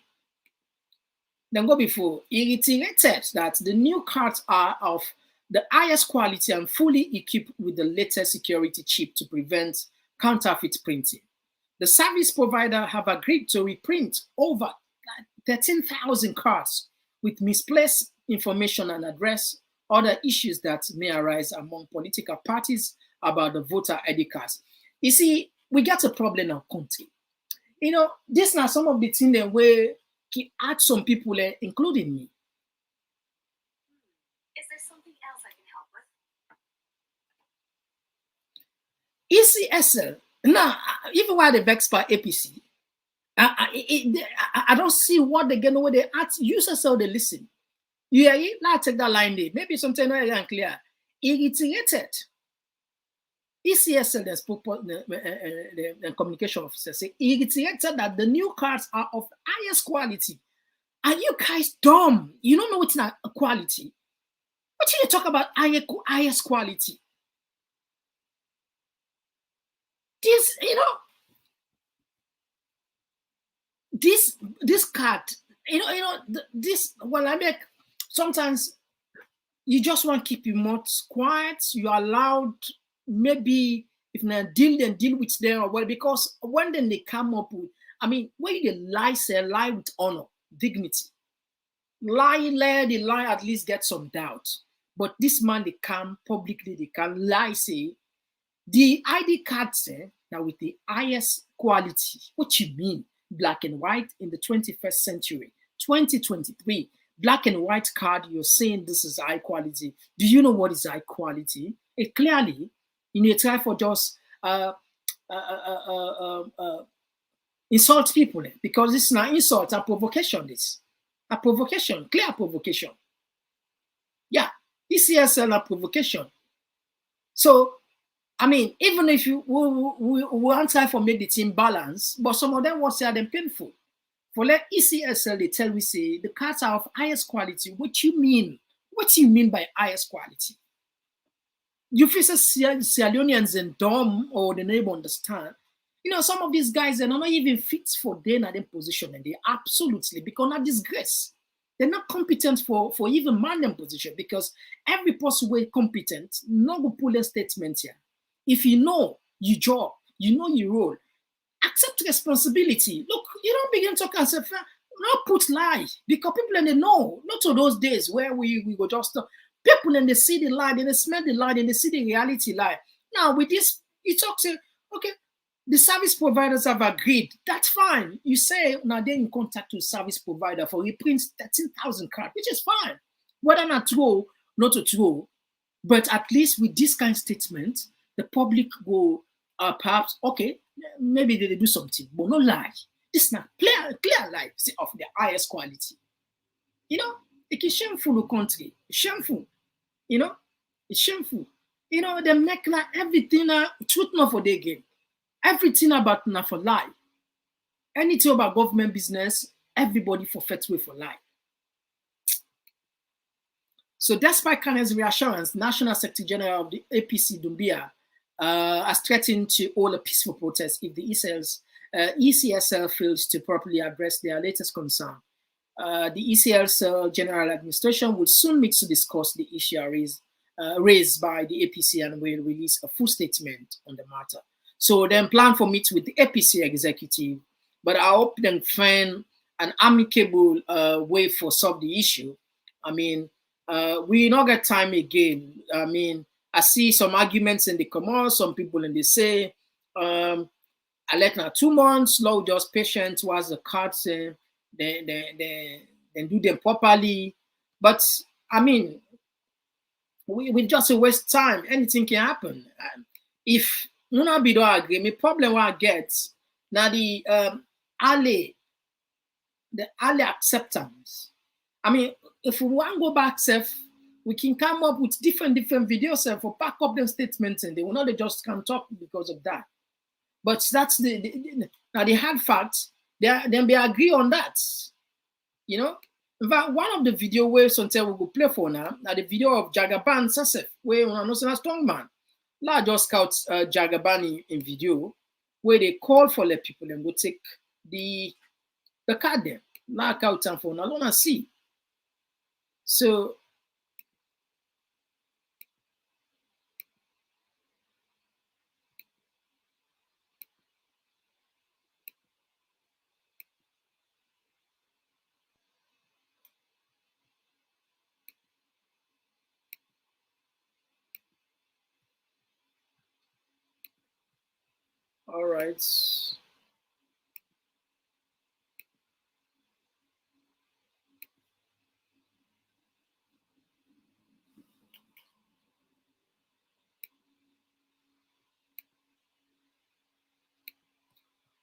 then go before, he reiterated that the new cards are of the highest quality and fully equipped with the latest security chip to prevent counterfeit printing. The service provider have agreed to reprint over 13,000 cards with misplaced information and address other issues that may arise among political parties about the voter ID cards. You see, we got a problem in our country. You know, this now some of the things that where he add some people, including me. Is there something else I can help with? ECSL, now, even while they vex by APC, I don't see what they get where they ask. Users how they listen. Yeah, let's take that line there. Maybe something not unclear. Irritated. ECSL, the communication officer, say irritated that the new cards are of highest quality. Are you guys dumb? You don't know what's not a quality. What do you talk about highest quality? This, you know, this card, this. Well, I mean, sometimes you just want to keep your mouth quiet. You are allowed, maybe if not deal, then deal with them or well, because when then they come up with, I mean, when you lie, say lie with honor, dignity. The lie at least get some doubt. But this man, they come publicly, they can lie, say the ID card say now with the highest quality. What you mean? Black and white in the 21st century, 2023. Black and white card, you're saying this is high quality. Do you know what is high quality? It clearly, you try for just insult people because it's not insult, a provocation. This a provocation, clear provocation. Yeah, ECSL a provocation. So, I mean, even if you we want try for make the team balance, but some of them will say them painful. For let ECSL, they tell we say the cards are of highest quality. What you mean? What do you mean by highest quality? You feel Sierra Leoneans and dumb or they never understand. You know, some of these guys, they're not even fit for their position, and they absolutely, because not disgrace. They're not competent for even man them position, because every person who is competent, not go pull a statement here. If you know your job, you know your role, ask accept responsibility. Look, you don't begin to talk and say, not put lie, because people in the know, not to those days where we go just, people in the see the lie, they smell the lie, they see the reality lie. Now with this, you talk, say, okay, the service providers have agreed. That's fine. You say, now they're in contact with service provider for reprint 13,000 cards, which is fine. Whether not true, not to true, but at least with this kind of statement, the public will perhaps, okay, maybe they do something, but no lie. This is not clear lie of the highest quality. You know, it's shameful the country. It's shameful. You know, it's shameful. You know, they make like everything truth not for their game. Everything about now for lie. Anything about government business, everybody forfeits way for lie. So despite Kane's reassurance, National Secretary General of the APC, Dumbia, has threatened to hold a peaceful protest if the ECSL fails to properly address their latest concern. The ECSL General Administration will soon meet to discuss the issue raised by the APC and will release a full statement on the matter. So then plan for meet with the APC executive, but I hope them find an amicable way for solve the issue. I mean, we not get time again. I mean, I see some arguments in the Komon, some people in the say, I let now 2 months, slow, just patient, was the cards, then do them properly. But I mean, we just waste time. Anything can happen. If Una be don't agree, my problem what I get now the ally acceptance. I mean, if we want to go back, we can come up with different videos for back up them statements, and they will not just can't talk because of that. But that's now the hard facts. Then they agree on that. You know, in fact, one of the video where sometimes we go play for now the video of Jagaban Sasef, where we know a strong man. La just scout Jagaban in video where they call for the people and go take the card there. La out and for now, see. So all right.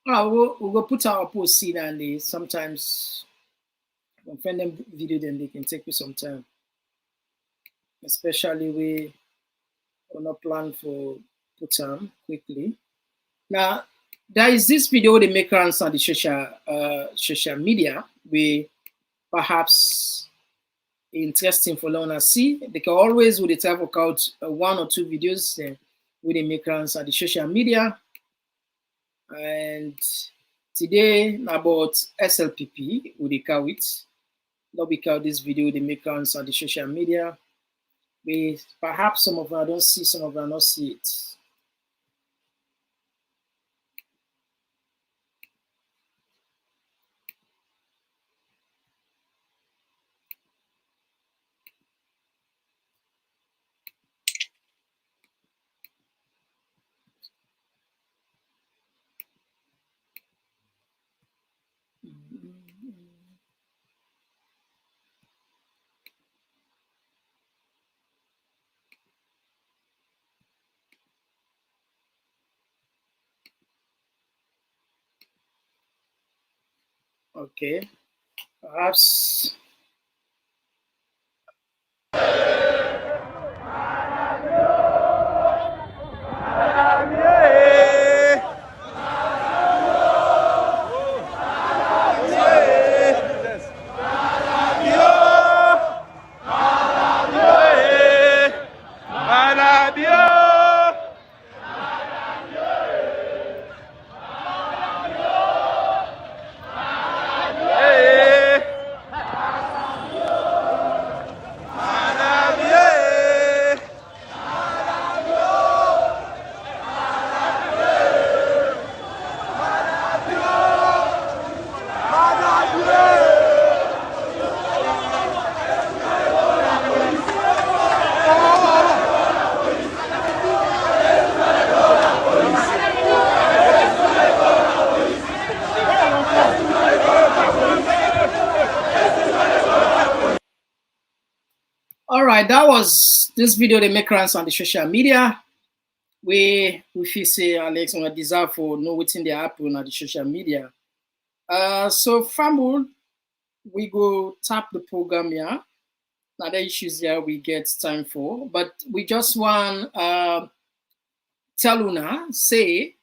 We'll put our post see and they sometimes when find them video then they can take you some time. Especially we will not plan for put them quickly. Now there is this video they make around on the social media where perhaps interesting for learners see. They can always with the type of out 1 or 2 videos where they make around on the social media. And today about SLPP with the cow it. Not because this video they make on the social media. We perhaps some of them don't see, some of them not see it. Okay, perhaps. All right, that was this video they make rounds on the social media. We feel say Alex on a desire for know what's in the happen on the social media. So Famul, we go tap the program here. Now the issues here we get time for, but we just want tell Una say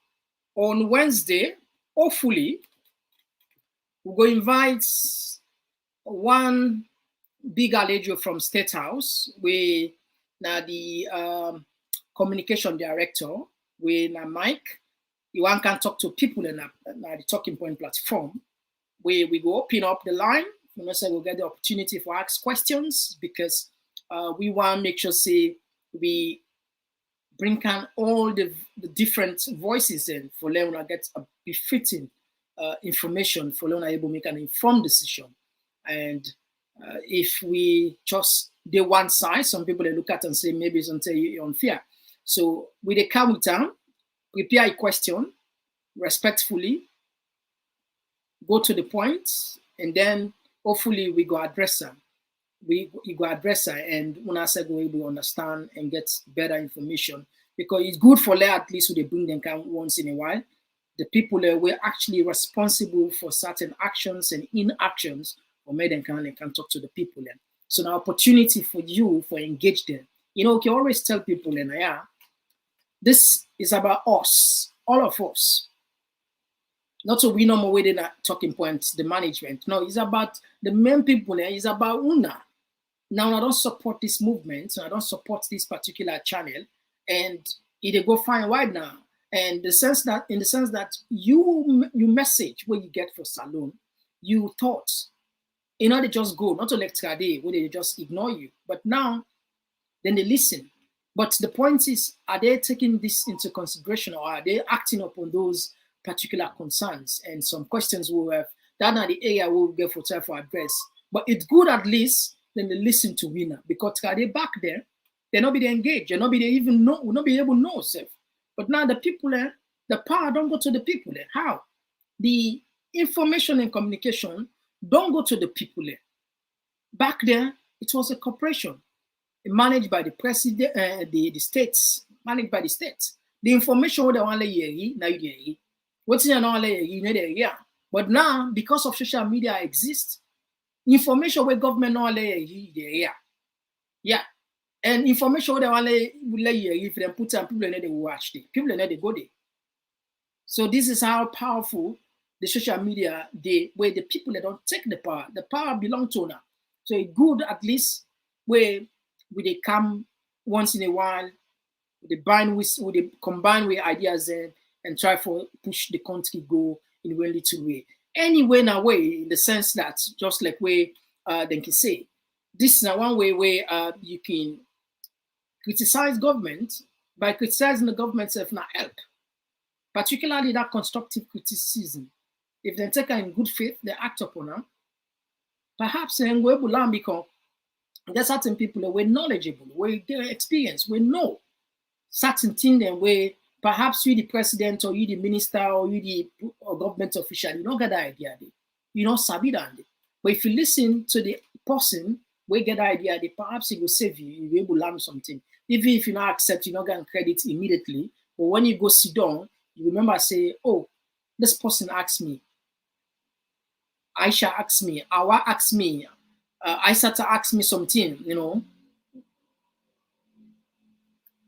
on Wednesday, hopefully, we go invite one big alejo from State House. We now the communication director. We now Mike. You want can talk to people in the talking point platform. We go open up the line. We will get the opportunity for ask questions because we want to make sure say we bring in all the different voices in for them to get a befitting information for them able to make an informed decision. And if we just the one side, some people they look at and say maybe it's unfair. So with a calm down, prepare a question respectfully, go to the point, and then hopefully we go address them. We go address her, and when I say go able to understand and get better information because it's good for them at least they bring them once in a while. The people that were actually responsible for certain actions and inactions or made them can talk to the people then. So an opportunity for you for engage them. You know, you can always tell people then, yeah, this is about us, all of us. Not so we know more way than talking points, the management. No, it's about the main people there. It's about Una. Now I don't support this movement, so I don't support this particular channel, and it go fine wide now. And in the sense that you message what you get for Salon, you thought, you know, they just go, not to lecture day where they just ignore you. But now, then they listen. But the point is, are they taking this into consideration or are they acting upon those particular concerns? And some questions we have, that are the area we'll get for time for address. But it's good at least then they listen to winner because they back there, they're not be engaged, they're not be even know, will not be able to know self. But now the people there, the power don't go to the people there. How? The information and communication don't go to the people there. Back there, it was a corporation managed by the president, the states, managed by the states. The information what they want to hear, now you hear. What's in another you know there? But now, because of social media exists, information where government not hear. Yeah. And information they want to hear if they put some people in there they watch it. People in there they go there. So this is how powerful the social media where the people that don't take the power belong to now. So it's good at least where they come once in a while, they combine with ideas and try for push the country go in a little way. Anyway, in a way, in the sense that just like where they can say, this is one way where you can criticize government. By criticizing the government itself not help, particularly that constructive criticism. If they take her in good faith, they act upon her. Perhaps they will able to because there's certain people that were knowledgeable, where they experience, we know certain things that where perhaps you the president or you the minister or you the government official, you don't get that idea. You don't sabi that. But if you listen to the person, we get the idea, perhaps it will save you, you'll be able to learn something. Even if you not accept, you're not getting credit immediately. But when you go sit down, you remember say, oh, this person asked me. Aisha asked me, Awa asked me, Aisata asked me something, you know.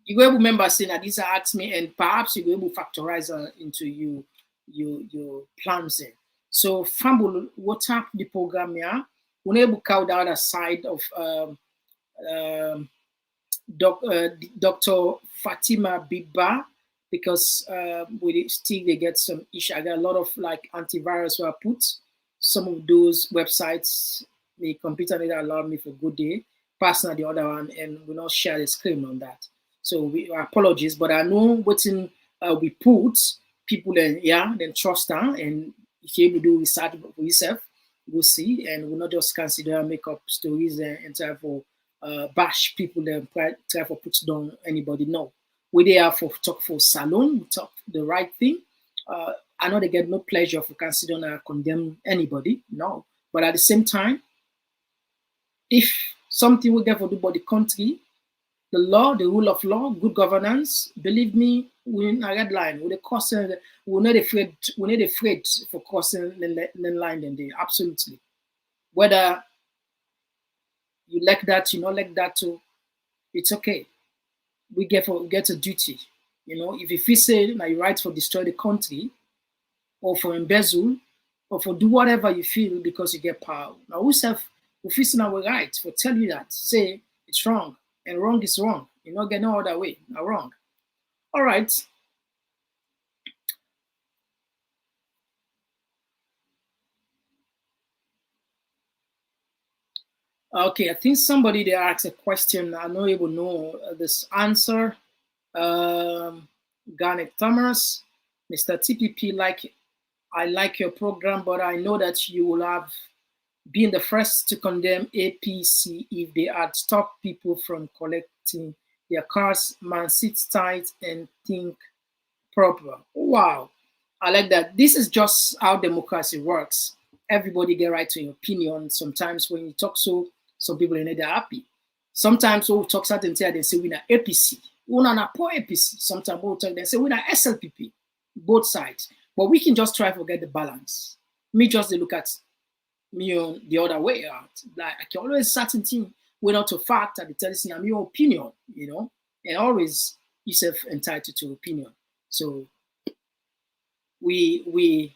You will remember saying that this asked me, and perhaps you will able to factorize into your plans. So, Fambul, what up the program here? We're able to count the other side of Dr. Fatima Biba because we still they get some issue. I got a lot of like antivirus were put. Some of those websites, the computer didn't allow me for good day. Passing the other one, and we not share the screen on that. So we apologies, but I know what's in we put people then then trust her, and if you able to do research for yourself, go see, and we'll not just consider make up stories and try for bash people then try for put down anybody. No, we there for talk for salon, we talk the right thing. I know they get no pleasure for considering condemn anybody, no. But at the same time, if something we get for do about the country, the law, the rule of law, good governance. Believe me, we're in a red line. We're not afraid for crossing the line and they absolutely. Whether you like that, you not like that too, it's okay. We get a duty. If you say now you right for destroy the country, or for embezzle, or for do whatever you feel because you get power. Now we feel our right for tell you that, say it's wrong, and wrong is wrong. You not get no other way. Now wrong. All right. Okay, I think somebody there asked a question. I know you will know this answer. Garnet Thomas, Mr. TPP, I like your program, but I know that you will have been the first to condemn APC if they had stopped people from collecting their cars. Man, sit tight and think proper. Wow, I like that. This is just how democracy works. Everybody get right to your opinion. Sometimes when you talk so, some people are not happy. Sometimes when we talk certain things, they say we're not APC. We're not poor APC. Sometimes we'll talk, they say we're not SLPP. Both sides. But we can just try to get the balance. Me just look at me on the other way out. Like I can always certain thing without a fact that tell you I'm your opinion, and always yourself entitled to opinion. So we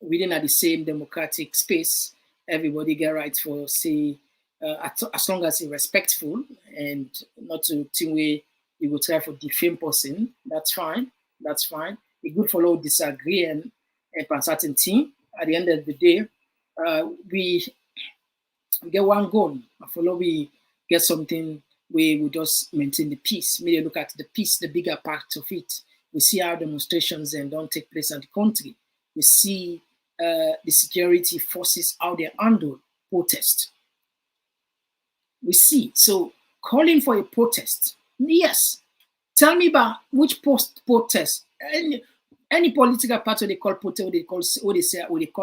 didn't have the same democratic space. Everybody get right for say as long as it's respectful and not to think way you will try for defame person. That's fine. That's fine. It's good for all disagree and for certain thing. At the end of the day, we get one goal. Follow we get something where we just maintain the peace. Maybe look at the peace, the bigger part of it. We see how demonstrations and don't take place in the country. We see the security forces how they handle protest. We see. So calling for a protest, yes. Tell me about which protest. Any political party they call protest, they call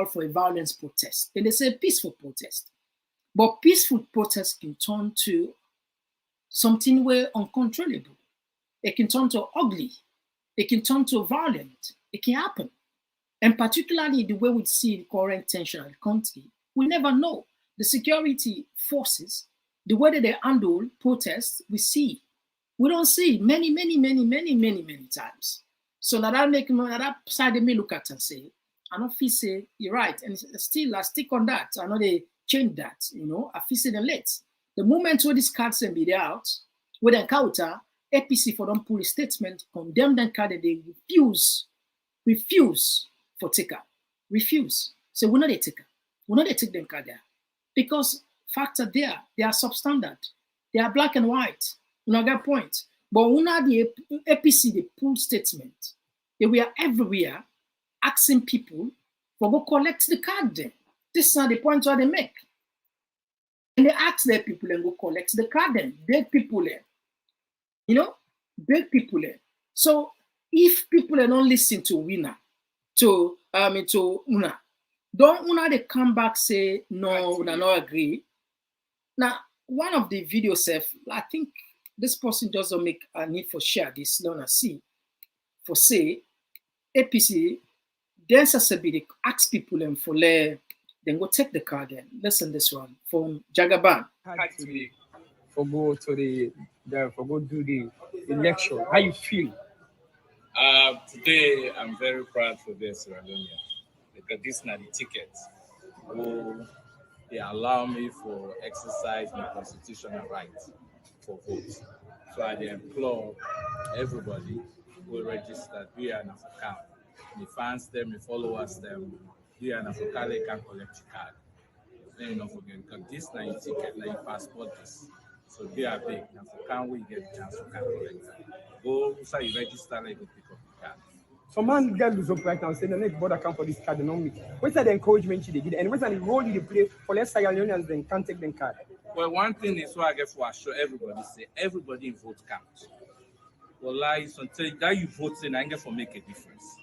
for a violence protest. And they say peaceful protest. But peaceful protest can turn to something where uncontrollable. It can turn to ugly. It can turn to violent. It can happen. And particularly the way we see the current tension in the country, we never know. The security forces, the way that they handle protests, we see. We don't see many times. So that side they may look at and say, I don't feel say you're right. And still I stick on that. I know they change that, I feel say them late. The moment where this cards and be out, with an counter, APC for them pull a statement, condemn them card and they refuse for taker. Refuse. So we're not a taker. We're not a take them card there. Because facts are there. They are substandard. They are black and white. You get point. But when the APC they pull statement, they were everywhere asking people for go collect the card then. This is the point where they make. And they ask their people and go collect the card then. Beg people there. Beg people there. So if people don't listen to winner, to Una, don't Una they come back say no, Una not agree. Now, one of the videos, I think this person doesn't make a need for share this. Let see for say APC. Then they ask people and for then go take the card. Then listen this one from Jagaban. For go do the election. How you feel? Today I'm very proud for this Sierra Leone because this is not the ticket. They allow me for exercise my constitutional right for vote. So I implore everybody who registered, be an African. The fans them, the followers them, be an African, they can collect your card. Then you don't forget, because this is not your ticket, like your passport this. So be a big, African we get the chance to collect. Go, so you register, like you pick up the card. Some man get lose up right now saying the next border camp for this card, don't me. What's the encouragement you did? And what's the role you play for less Sierra Leoneans then can't take them card? Well, one thing is what I get for assure everybody say everybody in vote counts. Well, like until that you vote in, I get for make a difference.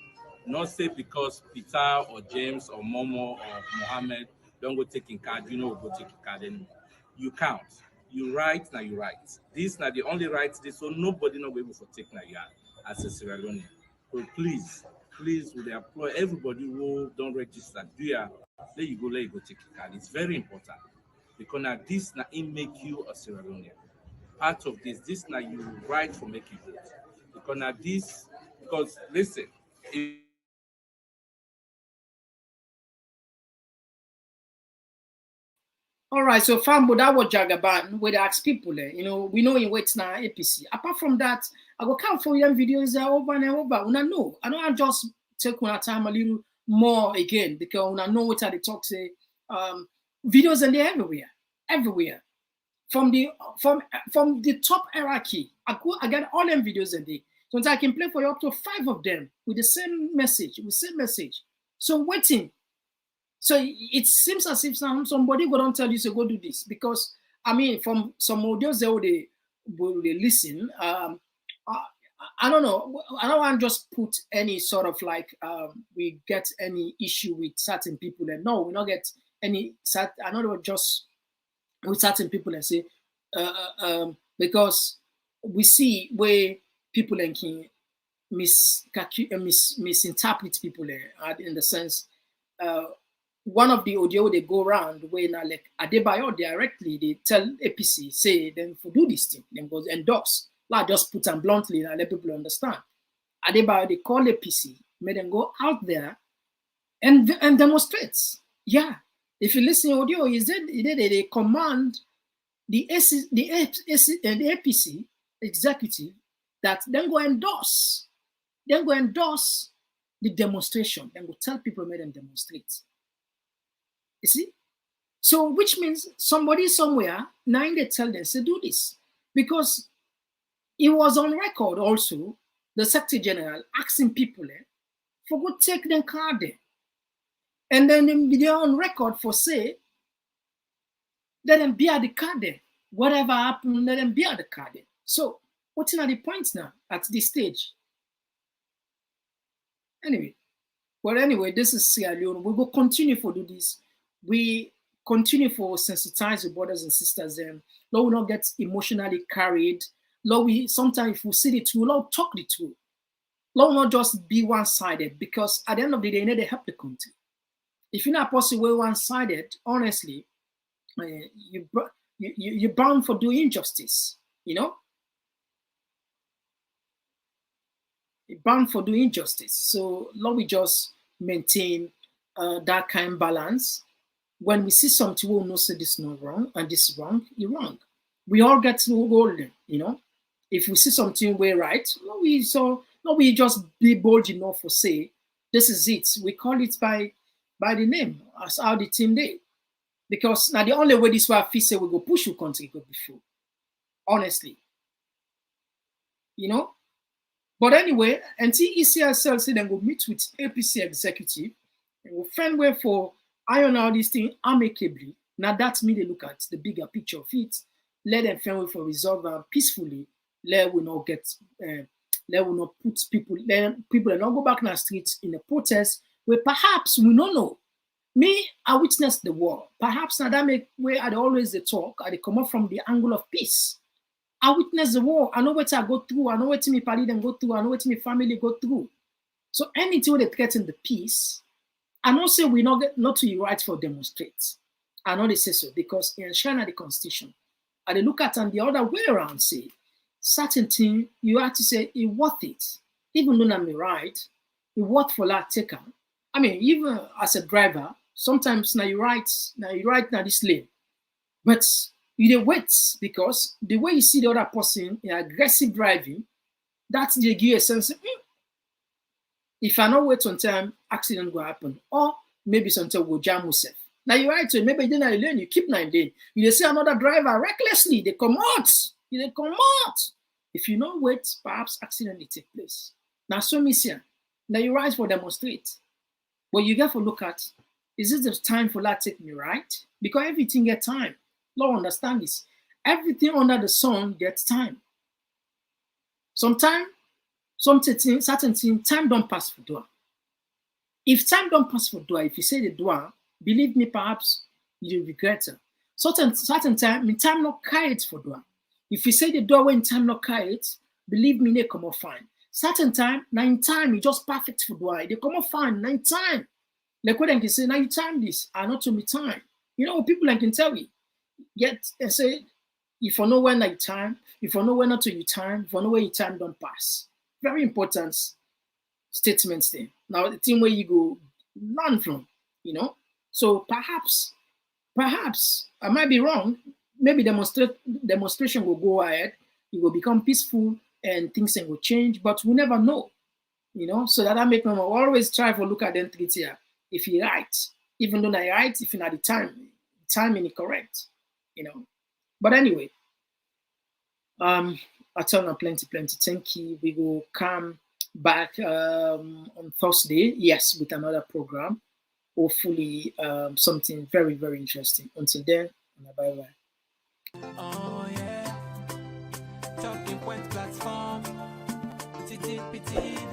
Not say because Peter or James or Momo or Mohammed don't go taking card, go take a card anymore. You count. you right now, you right. This now the only right this, so nobody not be able to take now you as a Sierra Leonean. So please, we employ everybody who don't register. Do ya? Let you go take a card. It's very important because now this now it make you a Sierra Leonean. Part of this now you right for make you vote. Because now this, because listen, if All right, so Fambo, that was Jagaban, where they ask people, you know, we know in wait now APC. Apart from that, I go count for them videos over and over. Una know, I know I just take una time a little more again because una know what they talk say. Videos and they're everywhere. From the top hierarchy, I get all them videos and they. So I can play for you up to 5 of them with the same message, So waiting. So it seems as if somebody go don't tell you to go do this because I mean from some audios they will listen. I don't know. I don't want to just put any sort of like we get any issue with certain people and no, we not get any. I don't just with certain people and say because we see where people can misinterpret people in the sense. One of the audio they go around where now like Adebayo directly they tell APC say them for do this thing, then goes endorse. Like just put them bluntly and let people understand. Adebayo they call APC, made them go out there and demonstrate. Yeah, if you listen to audio, he said they command the APC executive that then go endorse the demonstration. Then go tell people made them demonstrate. You see? So, which means somebody somewhere, now they tell them to do this. Because it was on record also, the Secretary General asking people for go take their card there. And then they're on record for say, let them be at the card there. Whatever happened, let them be at the card there. So, what's the point now at this stage? Anyway, this is Sierra Leone. We will continue to do this. We continue for sensitize the brothers and sisters. Lord, we not get emotionally carried. Lord, we sometimes if we see the truth, Lord, talk the truth. Lord, not just be one-sided because at the end of the day, you need to help the country. If you're not possible one-sided, honestly, you're bound for doing injustice. You know, you're bound for doing injustice. So, Lord, we just maintain that kind of balance. When we see something, we'll know say this is not wrong and this is wrong, you're wrong. We all get to golden, you know. If we see something we're right, we just be bold enough to say this is it. We call it by the name as how the team did. Because now the only way this way I feel say we go push your country go before. Honestly. You know? But anyway, until ECSL say then go meet with APC executive and we'll find way for iron out this thing amicably. Now that's me they look at the bigger picture of it. Let them find way for resolve peacefully. Let we not get let we not put people and not go back in the streets in a protest where perhaps we don't know. Me, I witnessed the war. Perhaps now that make where I always the talk, I come up from the angle of peace. I witnessed the war. I know what I go through. I know what my party then go through. I know what my family go through. So anything that threaten the peace, I know say we not to be right for demonstrate. I know they say so because in China the constitution, and they look at and the other way around say, certain thing you have to say it worth it. Even though I'm right, it worth for that taker. I mean, even as a driver, sometimes now you right now this lane. But you wait because the way you see the other person in aggressive driving, that's the give you a sense of, if I not wait until accident will happen, or maybe something will jam yourself. Now you're right, so maybe you didn't lane, you keep 9 lane. You see another driver recklessly, they come out. If you don't wait, perhaps accident will take place. Now so mission. Now you rise for demonstrate. But you got to look at, is it the time for that take me right? Because everything gets time. Lord understand this. Everything under the sun gets time. Sometimes, certain things, time don't pass for door. If time don't pass for door, if you say the door, believe me, perhaps you regret it. certain time, in time not carry it for door. If you say the door when time not carry it, believe me, they come up fine. Certain time, 9 time, it's just perfect for door. They come up fine, 9 time. Like what I can say, 9 time this, are not to me time. You know, people I can tell you, yet and say, if you know when like time, if you know when not to your time, if you know where your time don't pass. Very important statements there. Now the thing where you go learn from, you know. So perhaps I might be wrong. Maybe demonstration will go ahead, it will become peaceful and things will change, but we never know, you know. So that I make them always try to look at them treat here. If he right, even though I right, if not the timing is correct, you know. But anyway, I tell you plenty. Thank you. We will come back on Thursday, yes, with another program. Hopefully, something very, very interesting. Until then, bye. Oh yeah, Talking Point platform, TTPTV.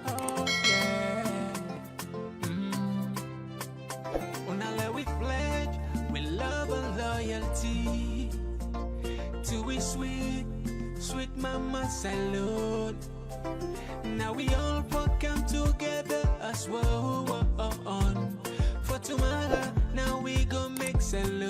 Oh yeah, Unale we pledge, we love and loyalty to we sweet mama salute. Now we all come together as well on for tomorrow. Now we go make salute.